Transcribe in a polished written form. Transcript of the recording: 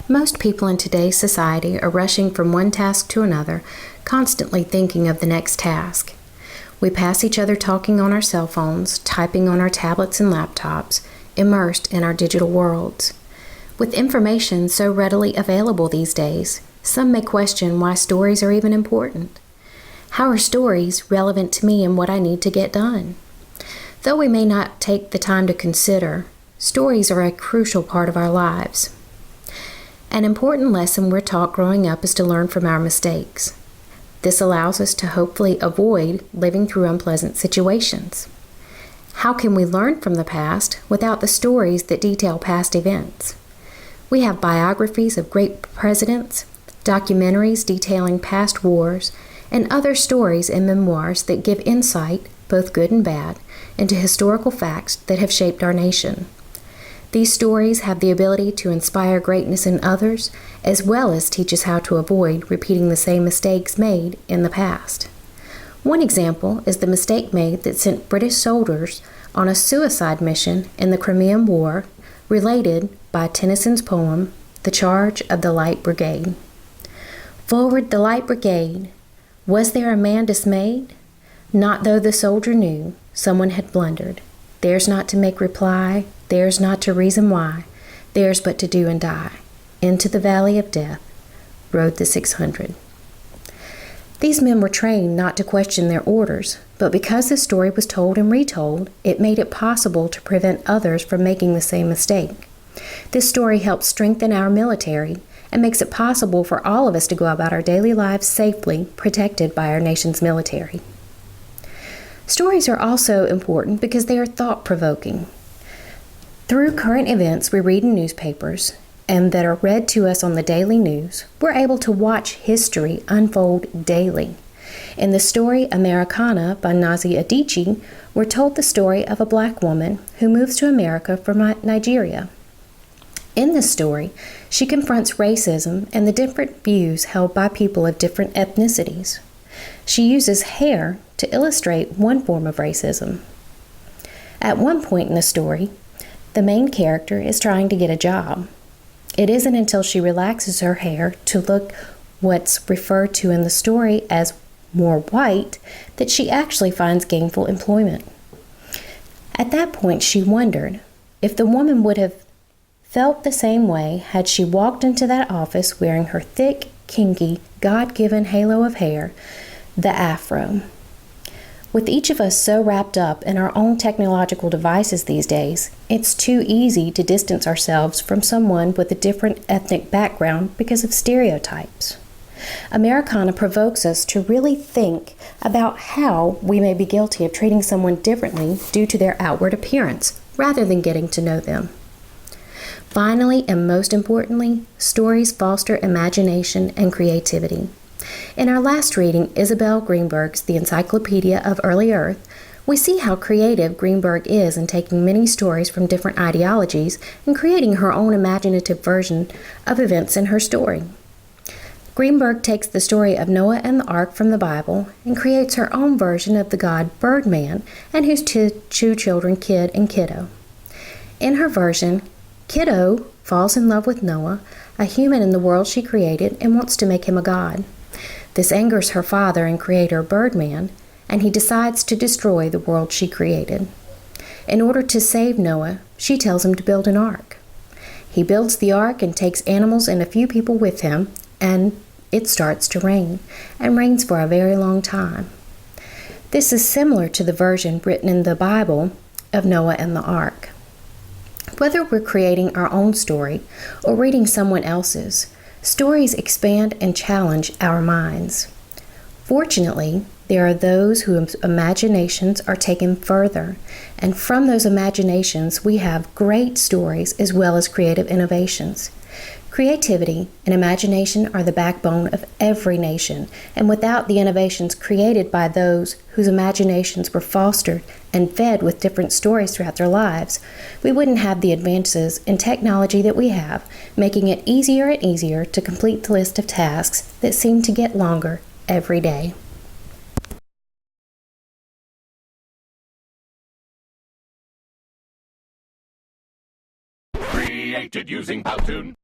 Most people in today's society are rushing from one task to another, constantly thinking of the next task. We pass each other talking on our cell phones, typing on our tablets and laptops, immersed in our digital worlds. With information so readily available these days, some may question why stories are even important. How are stories relevant to me and what I need to get done? Though we may not take the time to consider, stories are a crucial part of our lives. An important lesson we're taught growing up is to learn from our mistakes. This allows us to hopefully avoid living through unpleasant situations. How can we learn from the past without the stories that detail past events? We have biographies of great presidents, documentaries detailing past wars, and other stories and memoirs that give insight, both good and bad, into historical facts that have shaped our nation. These stories have the ability to inspire greatness in others, as well as teach us how to avoid repeating the same mistakes made in the past. One example is the mistake made that sent British soldiers on a suicide mission in the Crimean War, related by Tennyson's poem, The Charge of the Light Brigade. Forward the Light Brigade! Was there a man dismayed? Not though the soldier knew someone had blundered. Theirs not to make reply, theirs not to reason why, theirs but to do and die. Into the valley of death rode the 600. These men were trained not to question their orders, but because the story was told and retold, it made it possible to prevent others from making the same mistake. This story helps strengthen our military and makes it possible for all of us to go about our daily lives safely, protected by our nation's military. Stories are also important because they are thought-provoking. Through current events we read in newspapers and that are read to us on the daily news, we're able to watch history unfold daily. In the story Americana by Ngozi Adichie, we're told the story of a black woman who moves to America from Nigeria. In this story, she confronts racism and the different views held by people of different ethnicities. She uses hair to illustrate one form of racism. At one point in the story, the main character is trying to get a job. It isn't until she relaxes her hair to look what's referred to in the story as more white that she actually finds gainful employment. At that point, she wondered if the woman would have felt the same way had she walked into that office wearing her thick, kinky, God-given halo of hair, the afro. With each of us so wrapped up in our own technological devices these days, it's too easy to distance ourselves from someone with a different ethnic background because of stereotypes. Americana provokes us to really think about how we may be guilty of treating someone differently due to their outward appearance, rather than getting to know them. Finally, and most importantly, stories foster imagination and creativity. In our last reading, Isabel Greenberg's The Encyclopedia of Early Earth, we see how creative Greenberg is in taking many stories from different ideologies and creating her own imaginative version of events in her story. Greenberg takes the story of Noah and the Ark from the Bible and creates her own version of the god Birdman and his two children, Kid and Kiddo. In her version, Kiddo falls in love with Noah, a human in the world she created, and wants to make him a god. This angers her father and creator Birdman, and he decides to destroy the world she created. In order to save Noah, she tells him to build an ark. He builds the ark and takes animals and a few people with him, and it starts to rain, and rains for a very long time. This is similar to the version written in the Bible of Noah and the ark. Whether we're creating our own story or reading someone else's, stories expand and challenge our minds. Fortunately, there are those whose imaginations are taken further, and from those imaginations we have great stories as well as creative innovations. Creativity and imagination are the backbone of every nation, and without the innovations created by those whose imaginations were fostered and fed with different stories throughout their lives, we wouldn't have the advances in technology that we have, making it easier and easier to complete the list of tasks that seem to get longer every day. Created using Powtoon.